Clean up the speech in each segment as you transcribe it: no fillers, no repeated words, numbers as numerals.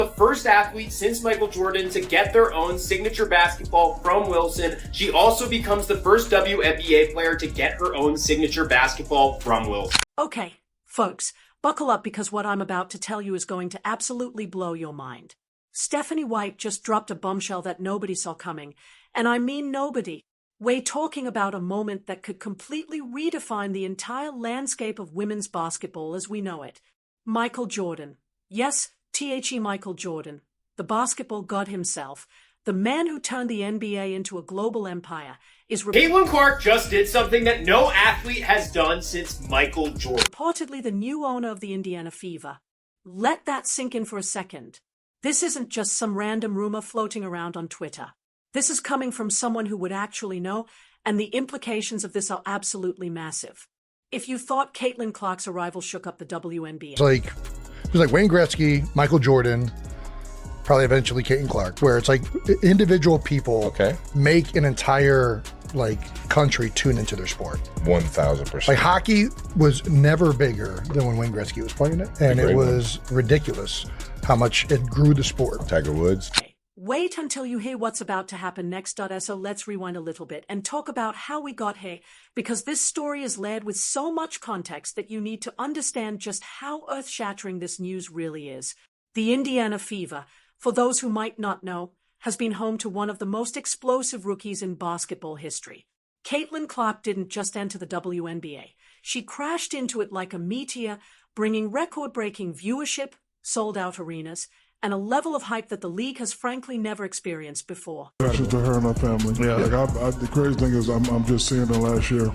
The first athlete since Michael Jordan to get their own signature basketball from Wilson. She also becomes the first WNBA player to get her own signature basketball from Wilson. Okay, folks, buckle up because what I'm about to tell you is going to absolutely blow your mind. Stephanie White just dropped a bombshell that nobody saw coming, and I mean nobody. We're talking about a moment that could completely redefine the entire landscape of women's basketball as we know it. Michael Jordan. Yes, Michael Jordan, the basketball god himself, the man who turned the NBA into a global empire, is Caitlin Clark just did something that no athlete has done since Michael Jordan. Reportedly the new owner of the Indiana Fever. Let that sink in for a second. This isn't just some random rumor floating around on Twitter. This is coming from someone who would actually know, and the implications of this are absolutely massive. If you thought Caitlin Clark's arrival shook up the WNBA. It was like Wayne Gretzky, Michael Jordan, probably eventually Caitlin Clark, where it's like individual people make an entire country tune into their sport. 1,000%. Like hockey was never bigger than when Wayne Gretzky was playing it, and it was ridiculous how much it grew the sport. Tiger Woods. Wait until you hear what's about to happen next. So let's rewind a little bit and talk about how we got here, because this story is layered with so much context that you need to understand just how earth-shattering this news really is. The Indiana Fever, for those who might not know, has been home to one of the most explosive rookies in basketball history. Caitlin Clark didn't just enter the WNBA. She crashed into it like a meteor, bringing record-breaking viewership, sold-out arenas, and a level of hype that the league has frankly never experienced before. Congratulations to her and her family. Yeah. The crazy thing is I'm just seeing her last year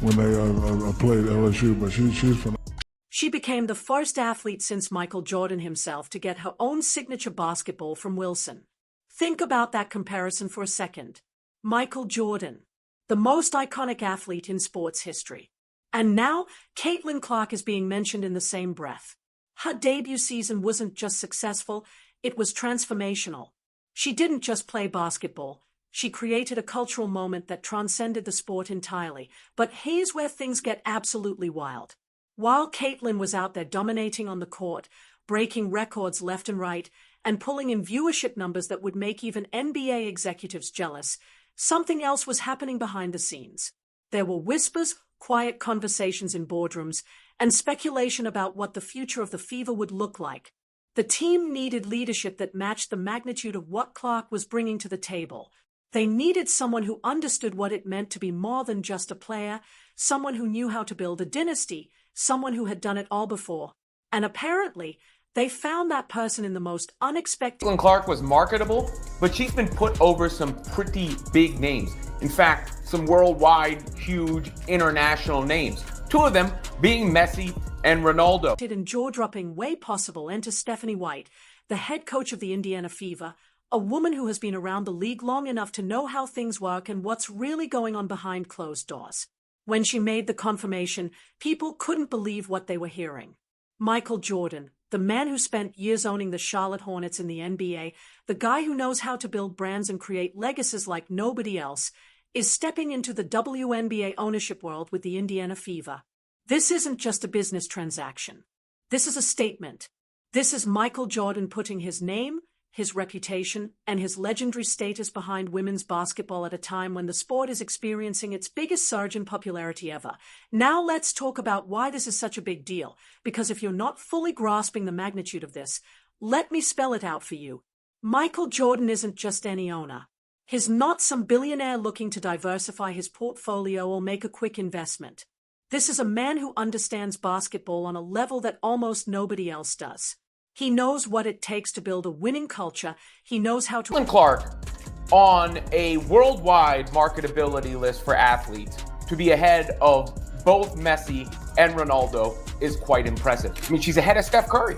when they played LSU, but she's phenomenal. She became the first athlete since Michael Jordan himself to get her own signature basketball from Wilson. Think about that comparison for a second. Michael Jordan, the most iconic athlete in sports history. And now, Caitlin Clark is being mentioned in the same breath. Her debut season wasn't just successful, it was transformational. She didn't just play basketball, she created a cultural moment that transcended the sport entirely. But here's where things get absolutely wild. While Caitlin was out there dominating on the court, breaking records left and right, and pulling in viewership numbers that would make even NBA executives jealous, something else was happening behind the scenes. There were whispers, quiet conversations in boardrooms, and speculation about what the future of the Fever would look like. The team needed leadership that matched the magnitude of what Clark was bringing to the table. They needed someone who understood what it meant to be more than just a player, someone who knew how to build a dynasty, someone who had done it all before. And apparently, they found that person in the most unexpected. Caitlin Clark was marketable, but she's been put over some pretty big names. In fact, some worldwide, huge, international names. Two of them being Messi and Ronaldo. In jaw-dropping way possible, enter Stephanie White, the head coach of the Indiana Fever, a woman who has been around the league long enough to know how things work and what's really going on behind closed doors. When she made the confirmation, people couldn't believe what they were hearing. Michael Jordan, the man who spent years owning the Charlotte Hornets in the NBA, the guy who knows how to build brands and create legacies like nobody else, is stepping into the WNBA ownership world with the Indiana Fever. This isn't just a business transaction. This is a statement. This is Michael Jordan putting his name, his reputation, and his legendary status behind women's basketball at a time when the sport is experiencing its biggest surge in popularity ever. Now let's talk about why this is such a big deal, because if you're not fully grasping the magnitude of this, let me spell it out for you. Michael Jordan isn't just any owner. He's not some billionaire looking to diversify his portfolio or make a quick investment. This is a man who understands basketball on a level that almost nobody else does. He knows what it takes to build a winning culture. He knows how to... Caitlin Clark, on a worldwide marketability list for athletes, to be ahead of both Messi and Ronaldo is quite impressive. I mean, she's ahead of Steph Curry.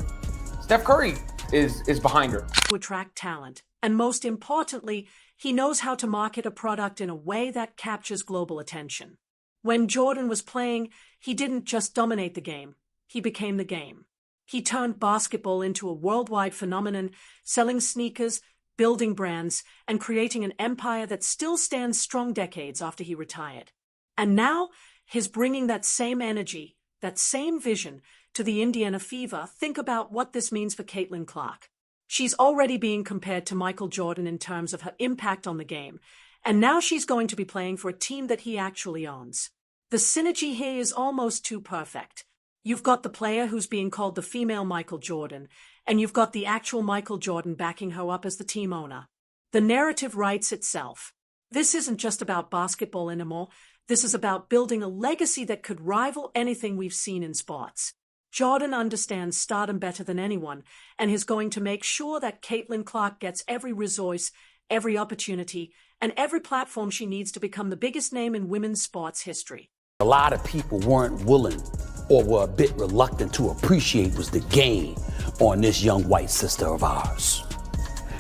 Steph Curry is behind her. To attract talent. And most importantly, he knows how to market a product in a way that captures global attention. When Jordan was playing, he didn't just dominate the game. He became the game. He turned basketball into a worldwide phenomenon, selling sneakers, building brands, and creating an empire that still stands strong decades after he retired. And now, he's bringing that same energy, that same vision, to the Indiana Fever. Think about what this means for Caitlin Clark. She's already being compared to Michael Jordan in terms of her impact on the game, and now she's going to be playing for a team that he actually owns. The synergy here is almost too perfect. You've got the player who's being called the female Michael Jordan, and you've got the actual Michael Jordan backing her up as the team owner. The narrative writes itself. This isn't just about basketball anymore. This is about building a legacy that could rival anything we've seen in sports. Jordan understands stardom better than anyone, and is going to make sure that Caitlin Clark gets every resource, every opportunity, and every platform she needs to become the biggest name in women's sports history. A lot of people weren't willing or were a bit reluctant to appreciate was the game on this young white sister of ours.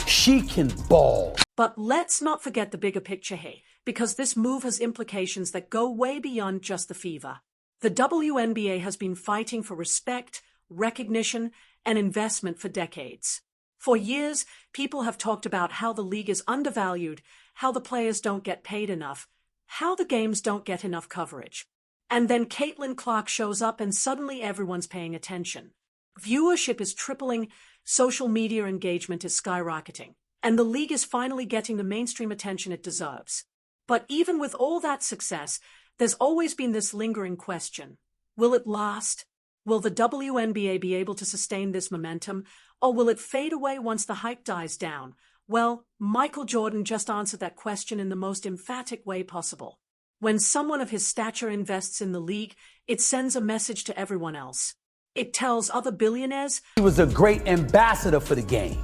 She can ball. But let's not forget the bigger picture here, because this move has implications that go way beyond just the fever. The WNBA has been fighting for respect, recognition, and investment for decades. For years, people have talked about how the league is undervalued, how the players don't get paid enough, how the games don't get enough coverage. And then Caitlin Clark shows up and suddenly everyone's paying attention. Viewership is tripling, social media engagement is skyrocketing, and the league is finally getting the mainstream attention it deserves. But even with all that success, there's always been this lingering question. Will it last? Will the WNBA be able to sustain this momentum, or will it fade away once the hype dies down? Well, Michael Jordan just answered that question in the most emphatic way possible. When someone of his stature invests in the league, it sends a message to everyone else. It tells other billionaires She was a great ambassador for the game.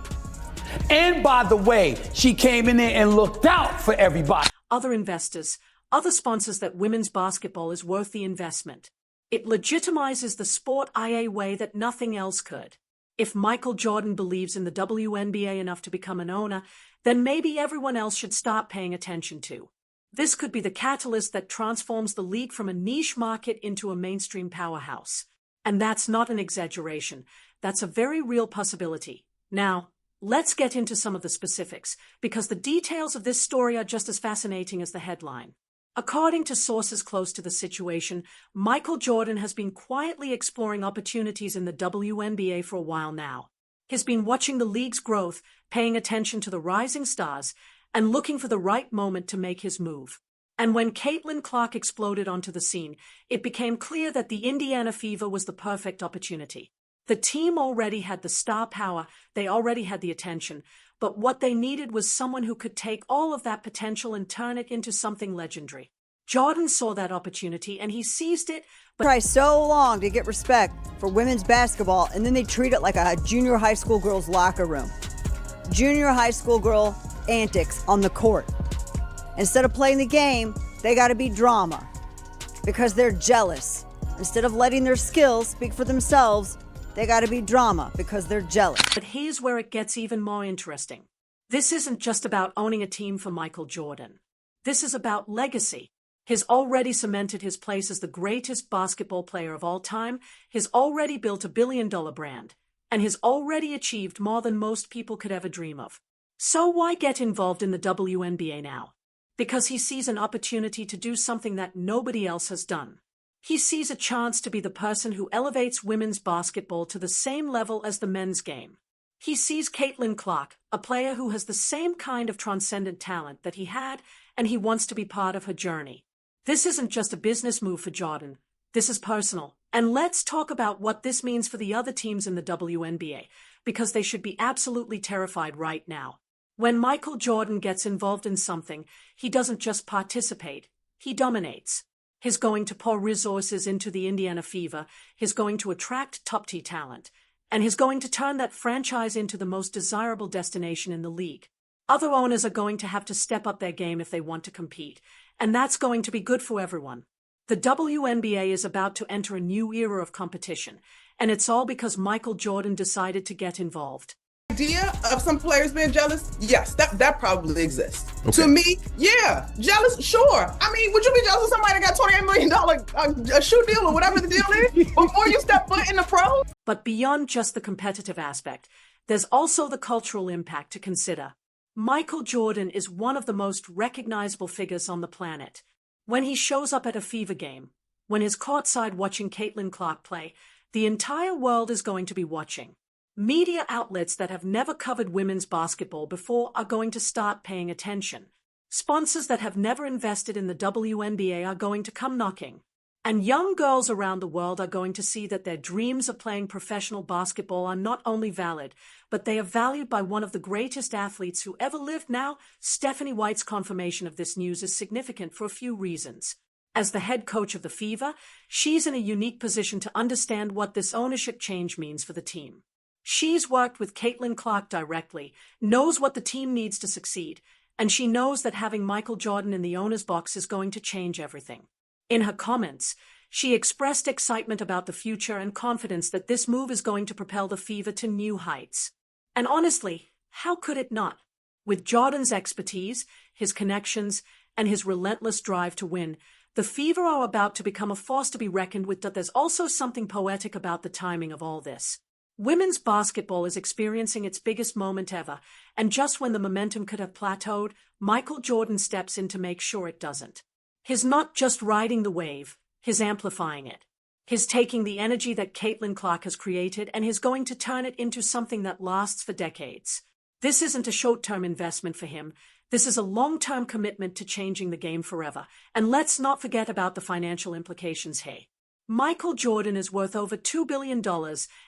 And by the way, she came in there and looked out for everybody. other investors, other sponsors that women's basketball is worth the investment. It legitimizes the sport in a way that nothing else could. If Michael Jordan believes in the WNBA enough to become an owner, then maybe everyone else should start paying attention too. This could be the catalyst that transforms the league from a niche market into a mainstream powerhouse. And that's not an exaggeration. That's a very real possibility. Now, let's get into some of the specifics, because the details of this story are just as fascinating as the headline. According to sources close to the situation, Michael Jordan has been quietly exploring opportunities in the WNBA for a while now. He's been watching the league's growth, paying attention to the rising stars, and looking for the right moment to make his move. And when Caitlin Clark exploded onto the scene, it became clear that the Indiana Fever was the perfect opportunity. The team already had the star power, they already had the attention, but what they needed was someone who could take all of that potential and turn it into something legendary. Jordan saw that opportunity and he seized it, but try so long to get respect for women's basketball, and then they treat it like a junior high school girl's locker room. Junior high school girl antics on the court. Instead of playing the game, they got to be drama because they're jealous. Instead of letting their skills speak for themselves, they got to be drama because they're jealous. But here's where it gets even more interesting. This isn't just about owning a team for Michael Jordan. This is about legacy. He's already cemented his place as the greatest basketball player of all time. He's already built $1 billion brand. And he's already achieved more than most people could ever dream of. So why get involved in the WNBA now? Because he sees an opportunity to do something that nobody else has done. He sees a chance to be the person who elevates women's basketball to the same level as the men's game. He sees Caitlin Clark, a player who has the same kind of transcendent talent that he had, and he wants to be part of her journey. This isn't just a business move for Jordan. This is personal. And let's talk about what this means for the other teams in the WNBA, because they should be absolutely terrified right now. When Michael Jordan gets involved in something, he doesn't just participate, he dominates. He's going to pour resources into the Indiana Fever, he's going to attract top-tier talent, and he's going to turn that franchise into the most desirable destination in the league. Other owners are going to have to step up their game if they want to compete, and that's going to be good for everyone. The WNBA is about to enter a new era of competition, and it's all because Michael Jordan decided to get involved. Idea of some players being jealous, yes, that probably exists. Okay. To me, yeah, jealous, sure. I mean, would you be jealous of somebody that got $28 million a shoe deal or whatever the deal is before you step foot in the pros? But beyond just the competitive aspect, there's also the cultural impact to consider. Michael Jordan is one of the most recognizable figures on the planet. When he shows up at a Fever game, when he's courtside watching Caitlin Clark play, the entire world is going to be watching. Media outlets that have never covered women's basketball before are going to start paying attention. Sponsors that have never invested in the WNBA are going to come knocking. And young girls around the world are going to see that their dreams of playing professional basketball are not only valid, but they are valued by one of the greatest athletes who ever lived. Now, Stephanie White's confirmation of this news is significant for a few reasons. As the head coach of the Fever, she's in a unique position to understand what this ownership change means for the team. She's worked with Caitlin Clark directly, knows what the team needs to succeed, and she knows that having Michael Jordan in the owner's box is going to change everything. In her comments, she expressed excitement about the future and confidence that this move is going to propel the Fever to new heights. And honestly, how could it not? With Jordan's expertise, his connections, and his relentless drive to win, the Fever are about to become a force to be reckoned with. But there's also something poetic about the timing of all this. Women's basketball is experiencing its biggest moment ever, and just when the momentum could have plateaued, Michael Jordan steps in to make sure it doesn't. He's not just riding the wave, he's amplifying it. He's taking the energy that Caitlin Clark has created and he's going to turn it into something that lasts for decades. This isn't a short-term investment for him. This is a long-term commitment to changing the game forever. And let's not forget about the financial implications. Hey, Michael Jordan is worth over $2 billion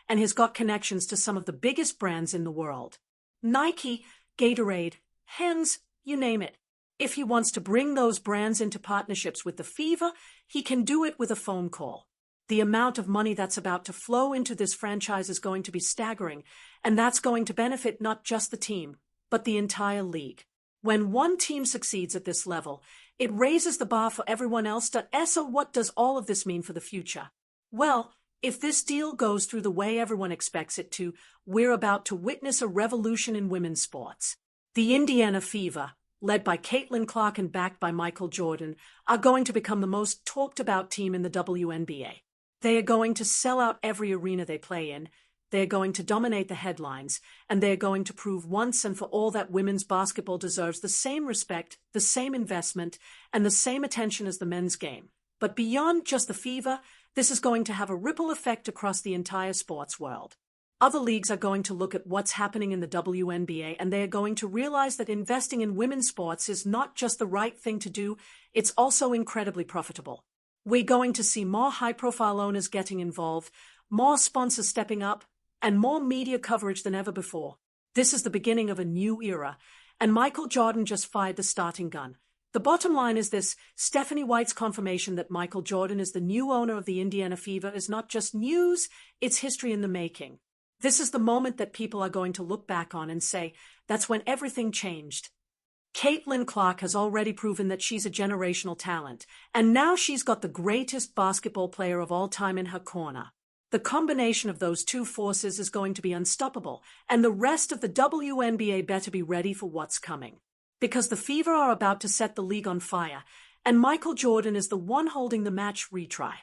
and he's got connections to some of the biggest brands in the world. Nike, Gatorade, Hens, you name it. If he wants to bring those brands into partnerships with the Fever, he can do it with a phone call. The amount of money that's about to flow into this franchise is going to be staggering, and that's going to benefit not just the team, but the entire league. When one team succeeds at this level, it raises the bar for everyone else. So what does all of this mean for the future? Well, if this deal goes through the way everyone expects it to, we're about to witness a revolution in women's sports. The Indiana Fever, led by Caitlin Clark and backed by Michael Jordan, are going to become the most talked about team in the WNBA. They are going to sell out every arena they play in, they are going to dominate the headlines, and they are going to prove once and for all that women's basketball deserves the same respect, the same investment, and the same attention as the men's game. But beyond just the Fever, this is going to have a ripple effect across the entire sports world. Other leagues are going to look at what's happening in the WNBA and they are going to realize that investing in women's sports is not just the right thing to do, it's also incredibly profitable. We're going to see more high-profile owners getting involved, more sponsors stepping up, and more media coverage than ever before. This is the beginning of a new era, and Michael Jordan just fired the starting gun. The bottom line is this: Stephanie White's confirmation that Michael Jordan is the new owner of the Indiana Fever is not just news, it's history in the making. This is the moment that people are going to look back on and say, that's when everything changed. Caitlin Clark has already proven that she's a generational talent, and now she's got the greatest basketball player of all time in her corner. The combination of those two forces is going to be unstoppable, and the rest of the WNBA better be ready for what's coming. Because the Fever are about to set the league on fire, and Michael Jordan is the one holding the match retry.